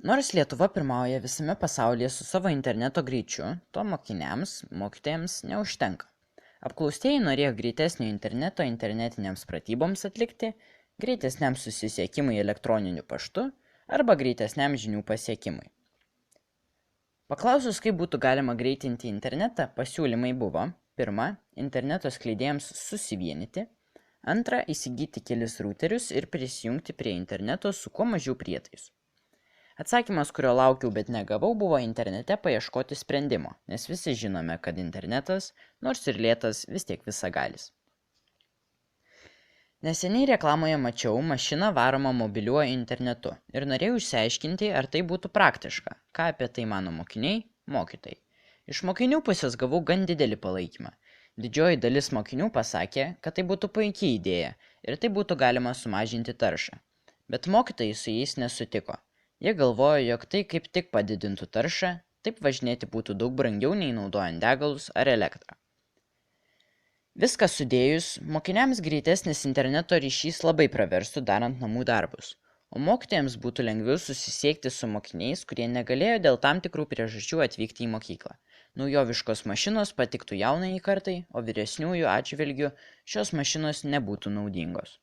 Nors Lietuva pirmauja visame pasaulyje su savo interneto greičiu, to mokiniams, mokytojams neužtenka. Apklaustieji norėjo greitesnio interneto internetinėms pratyboms atlikti, greitesniam susisiekimui elektroniniu paštu arba greitesniam žinių pasiekimui. Paklausus, kaip būtų galima greitinti internetą, pasiūlymai buvo: 1. Interneto skleidėjams susivienyti, 2. Įsigyti kelis routerius ir prisijungti prie interneto su kuo mažiau prietaisų. Atsakymas, kurio laukiau, bet negavau, buvo internete paieškoti sprendimo, nes visi žinome, kad internetas, nors ir lėtas, vis tiek visagalis. Neseniai reklamoje mačiau mašiną varomą mobiliuoju internetu ir norėjau išsiaiškinti, ar tai būtų praktiška, ką apie tai mano mokiniai, mokytojai. Iš mokinių pusės gavau gan didelį palaikymą. Didžioji dalis mokinių pasakė, kad tai būtų puikia idėja ir tai būtų galima sumažinti taršą. Bet mokytojai su jais nesutiko. Jie galvojo, jog tai kaip tik padidintų taršą, taip važinėti būtų daug brangiau nei naudojant degalus ar elektrą. Viską sudėjus, mokiniams greitesnis interneto ryšys labai praverstų darant namų darbus, o mokytojams būtų lengviau susisiekti su mokiniais, kurie negalėjo dėl tam tikrų priežasčių atvykti į mokyklą. Naujoviškos mašinos patiktų jaunajai kartai, o vyresniųjų atžvilgiu šios mašinos nebūtų naudingos.